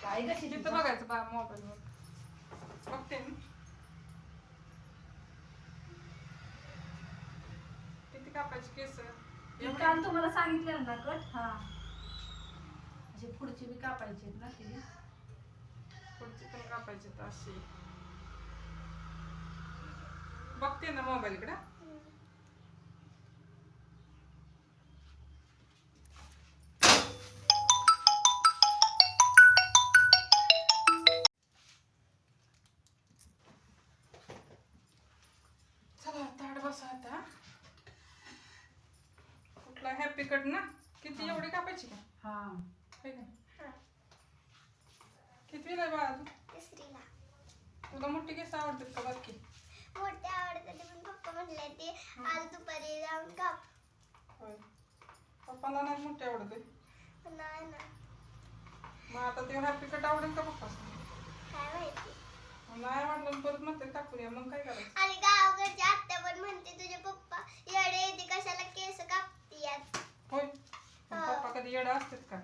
काय कशी तिथं बघायचं बा मोबाईल वर बघते ना. किती कापायची केस काल तुम्हाला सांगितलं ना कट. हा असे पुढची बी कापायचे ना तिने. पुढची पण कापायची तर अशी बघते ना मोबाईल कडे. चला ताड बसा आता. कुठला हॅपी कट ना. किती एवढी कापायची का? हा है का? कितवीला आहे बाळा तू? तिसरीला. तुला मोठी केस आवडतात का बाकी? मोठे आवडतात पण पप्पा म्हणले ते आज दुपारी जाऊन काप. होय. पप्पाला नाही मोठे आवडते. नाही ना. मग आता ते हॅपी कट आवडेल का पप्पा? काय माहिती. नाही आवडलं परत म्हणते टाकूया मग काय करायचं? आणि गावाकडची आत्या पण म्हणते तुझे पप्पा येडे येते कशाला केस कापतीयात. होय. पप्पा कधी येडा असतात का?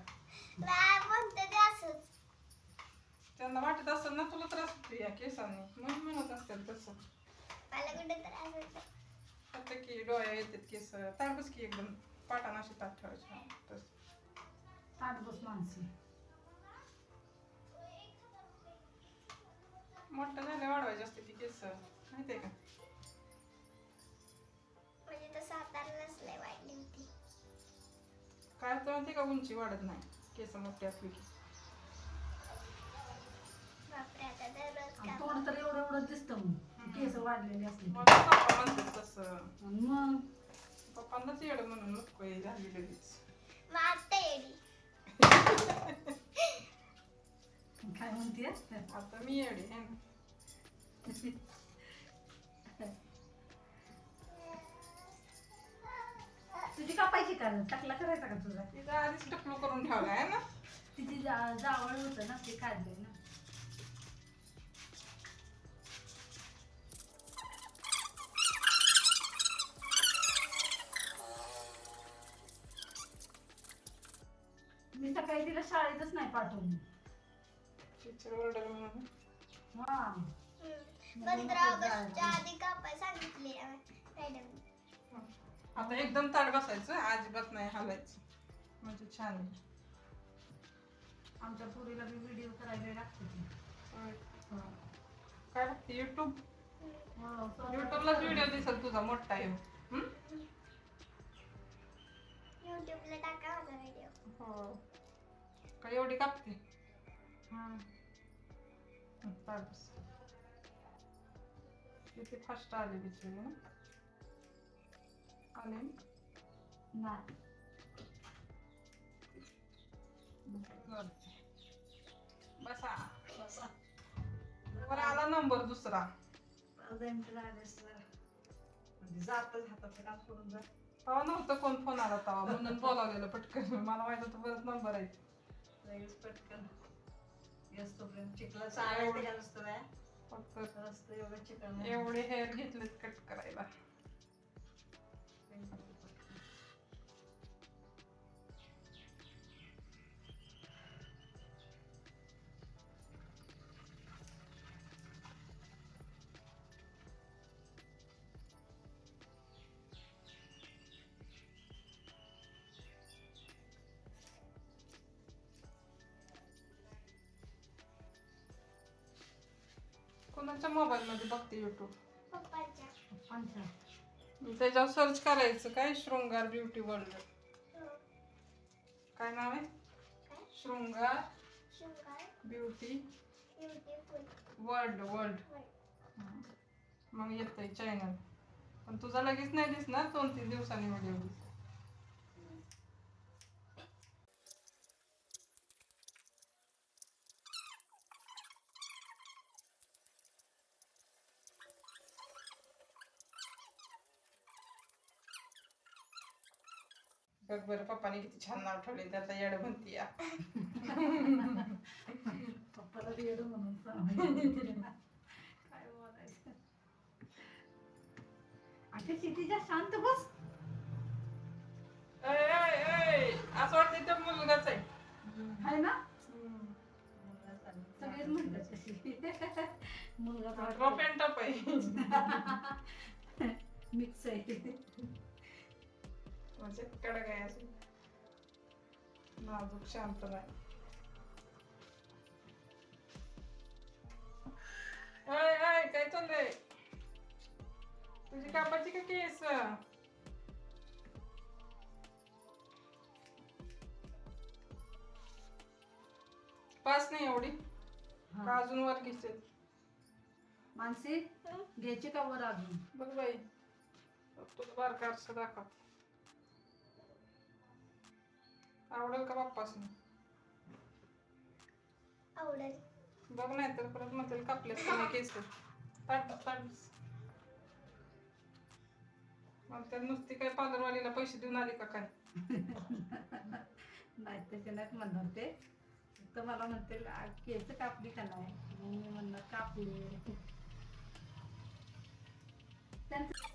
काय म्हणते ते असंच. त्यांना वाटत असेल ना तुला त्रास होतो या केसांनी म्हणून म्हणत असतात तसं. मला कुठे त्रास होतो. आता की डोळ्या येतात केस ताडबस की एकदम पाटानं अशी ताट ठेवायची तसं. ताटबस माणसे. मोठं झालं वाढवायची असते ती केस माहितीये का? म्हणजे तसं हाताला नसलंय वाढली होती. काय तर माहिती का उंची वाढत नाही केस मोठी असली की. बापरे आता दररोज आणि काम. तोंड तर एवढं एवढं दिसतं मग केस वाढलेली असली मग पप्पा म्हणतात तसं. आणि मग पप्पांनाच येडं म्हणून नको हे झाली लगेच. मग आत्ता येडी. काय म्हणते आता मी येडे आहे ना. तुझी कापायची का टाकला करायचा का तुझा? तिचा आधीच टकलू करून ठेवला आहे ना. तिची जावळ होतं ना ते काढले ना. मी सकाळी तिला शाळेतच नाही पाठवली. टीचर ओरडल म्हणून. हा 15 ऑगस्टच्या आधी कापाय सांगितले मॅडम. आता एकदम ताट बसायचं अजिबात नाही हालायचं म्हणजे छान आहे. आमच्या पुरीला बी व्हिडिओ करायला लागते ती. काय लागते युट्यूब? हो, युट्यूबलाच व्हिडिओ दिसेल तुझा मोठा आहे. युट्यूबला टाका माझा व्हिडिओ. हो काय एवढी कापते? हा ताट बस. किती फास्ट आले बिचारी ना. आले नाही बसा बसा. वर आला नंबर दुसरा. जातच हातात काम सोडून जा. तेव्हा नव्हतं कोण फोन आला तेव्हा म्हणून बोलावलेलं पटकन. मला माहित होतं परत नंबर आहे. लगेच पटकन येस तोपर्यंत चिखला चालायचं का नसतं काय फक्त रस्ते एवढं चिकन एवढे हेअर घेतलेत कट करायला. कोणाच्या मोबाईल मध्ये बघते युट्यूब? पप्पाच्या. पंचा त्याच्यावर सर्च करायचं काय शृंगार ब्युटी वर्ल्ड. काय नाव आहे? काय? शृंगार शृंगार ब्युटी ब्युटीफुल वर्ल्ड वर्ल्ड. मग येतंय चॅनल. पण तुझा लगेच नाही दिसणार 2-3 दिवसांनी व्हिडिओ दिस. बघ बरं पप्पाने किती छान नाव ठेवले त्याचा येड म्हणती या. पप्पाला वेळ म्हणून काय बोलायचं. आता तिच्या शांत बस. असं वाटतं तर मुलगाच आहे आहे ना. तेच म्हणलं तशी मुलगा रफ अँड टफ आहे. मिक्स आहे. म्हणजे कडक आहे अशी, नाजूक शांत नाही. काय चाललंय? तुझी कापाची का केस? पास नाही एवढी हा. का अजून वर घ्यायचे? मानसी घ्यायची का वर अजून? बघ बाई, तुला बारका असं दाखव. आवडेल का बाप्पासनी? आवडेल. बघ नाही तर परत म्हणतील कापलेत का नाही केस. ताटस मग त्या नुसती काय पार्लरवालीला पैसे देऊन आली का काय? नाही तसे नाहीत म्हणणार ते, तर मला म्हणते केस कापली का नाही, मी म्हणणार कापली. त्यांचं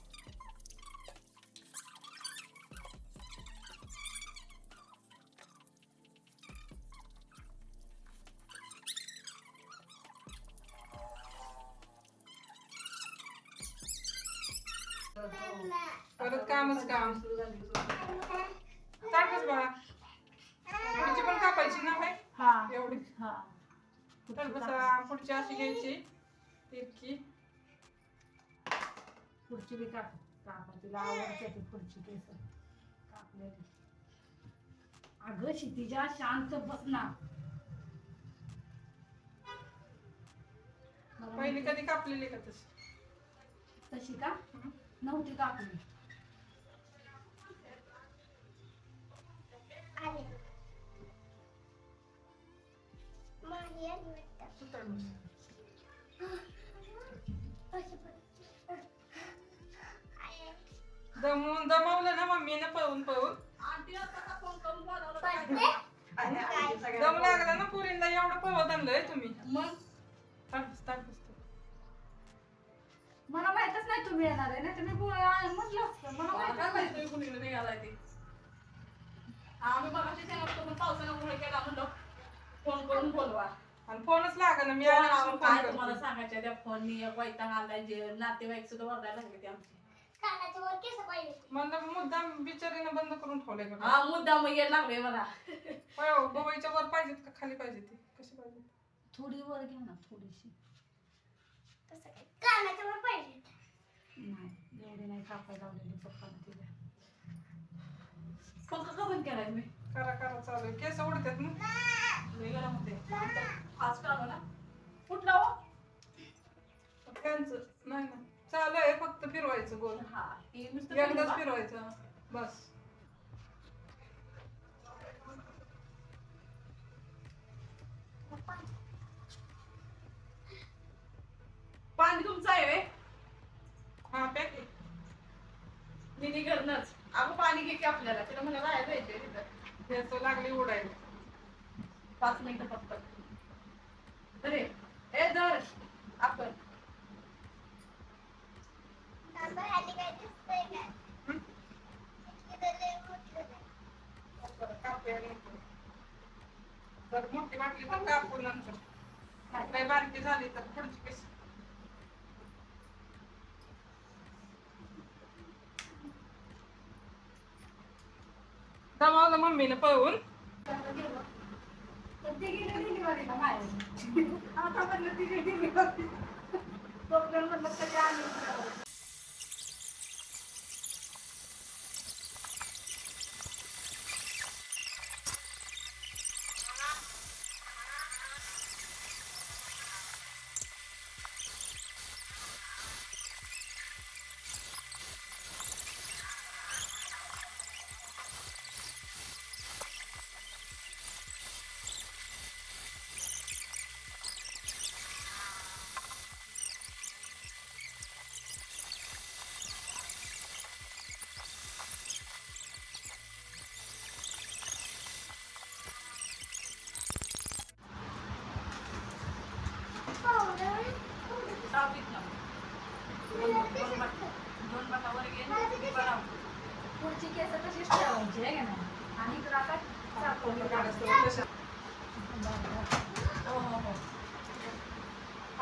परत कामच काम. सुरू झाली. ताटच बाळा, पुढची पण कापायची ना बाई हा एवढी. हा तर बसा, पुढची अशी घ्यायची तिरकी. खुर्ची बी काप तिला आवडते ती खुर्ची केस कापलेली. अगं क्षितिजा शांत बस ना. मला पहिली म्हणते, कधी कापलेली का तशी? तशी का नव्हती कापली. आले. माही आली वाटतं. सुतार बस. अशी पण. आले. दमवलं ना मम्मीने पळून पळून. आंटी आता का फोन करून बोलावलं पडते? काय? दम लागला ना पुरींदा, एवढं पळवत आणलंय तुम्ही. मग ताटस मला माहितच नाही तुम्ही येणार आहे ना, तुम्ही म्हटलं असतं मला काय माहित माहिती तुम्ही कुणीकडे निघालाय ते. आम्ही बघाशी सांगत पण पावसानं मुळे केला म्हणलं फोन करून बोलवा. आणि फोनच लागा ना, मी आल्यापासून फोन काय तुम्हाला करते. सांगायचं त्या फोननी एक वैताग आलाय, जे नातेवाईक सुद्धा ओरडायला लागले ते आमचे. कानाच्या वर केस पाहिजे. म्हणलं मुद्दाम बिचारीनं बंद करून ठेवलंय का? हा मुद्दा मग यायला लागले मला. होय, गवईच्या वर पाहिजेत का खाली पाहिजे ती? कशी पाहिजे? थोडी वर घ्या ना, थोडीशी. तसं काय कानाच्या वर पाहिजे. नाही एवढी नाही कापायला लावलेली पप्पाने तिला. पंखा का बंद केलाय तुम्ही? करा चालू आहे. केस उडतात ना. लय गरम होते. फास्ट आलो ना. कुठला हो? त्यांचं नाही ना, चालू आहे, फक्त फिरवायचं गोल. हा हे नुसतं एकदाच फिरवा. फिरवायचं बस. पाणी तुमचं आहे व्हय? हा पॅक. मिनी घरनच. अगं पाणी घे की आपल्याला. तिला म्हणलं बाहेर जायचंय तिथं. केस लागली उडायला. 5 मिनिटं फक्त. अरे ए धर आपण. थांबा, खाली काय दिसतंय काय? इतकं लय मोठं नाही. कापूया नंतर. जर मोठी वाटली तर कापू नंतर. काही बारकी झाली तर पुढची केस. दमावलं मम्मीने पळवून. तर ती गेली डिलिव्हरीला बाहेर. आता म्हणलं ती गेली डिलिव्हरी. तोपर्यंत म्हणलं कधी आली.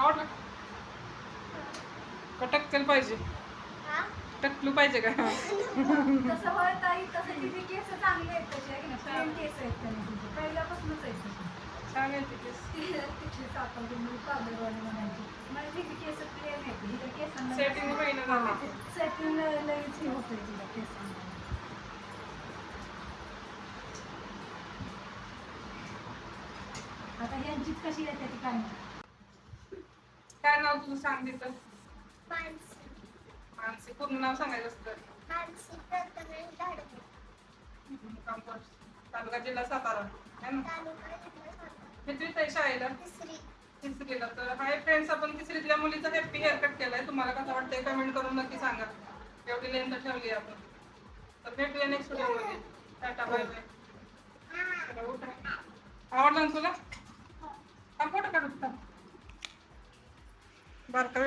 आवडलं का टक्कल पाहिजे हा टक्कलू पाहिजे का तसं होय ताई तसं तिचे केस चांगले आहेत तसे आहे की नाही प्लेन केस आहेत त्याने तिचे पहिल्यापासूनच आहेत तसे छान आहे ते केस. तिचे साखर तुम्ही काबरवाणी म्हणायची माझी तिचे केस प्लेन आहेत तिच्या केसांना Setting होईना झालंय. सेटिंग लगेच हे होतंय तिच्या केसांना आता यांचीच कशी येते ती काय नाही काय नाव तुझं सांग तिथं मानसी मानसी पूर्ण नाव सांगायचं असतं मानसी प्रथमेश धाडगे मुक्कामपूर तालुका जिल्हा सातारा है ना तालुका जिल्हा सातारा कितवीत आहे शाळेला तिसरी तिसरीला तर हाय फ्रेंड्स आपण तिसरीतल्या मुलीचा हॅपी हेअरकट केलाय तुम्हाला कसं वाटतंय कमेंट करून नक्की सांगा एवढी लेंथ ठेवली आपण तर भेटूया नेक्स्ट व्हिडिओमध्ये टाटा बाय बाय आवडलं ना तुला फोटो काढू बारका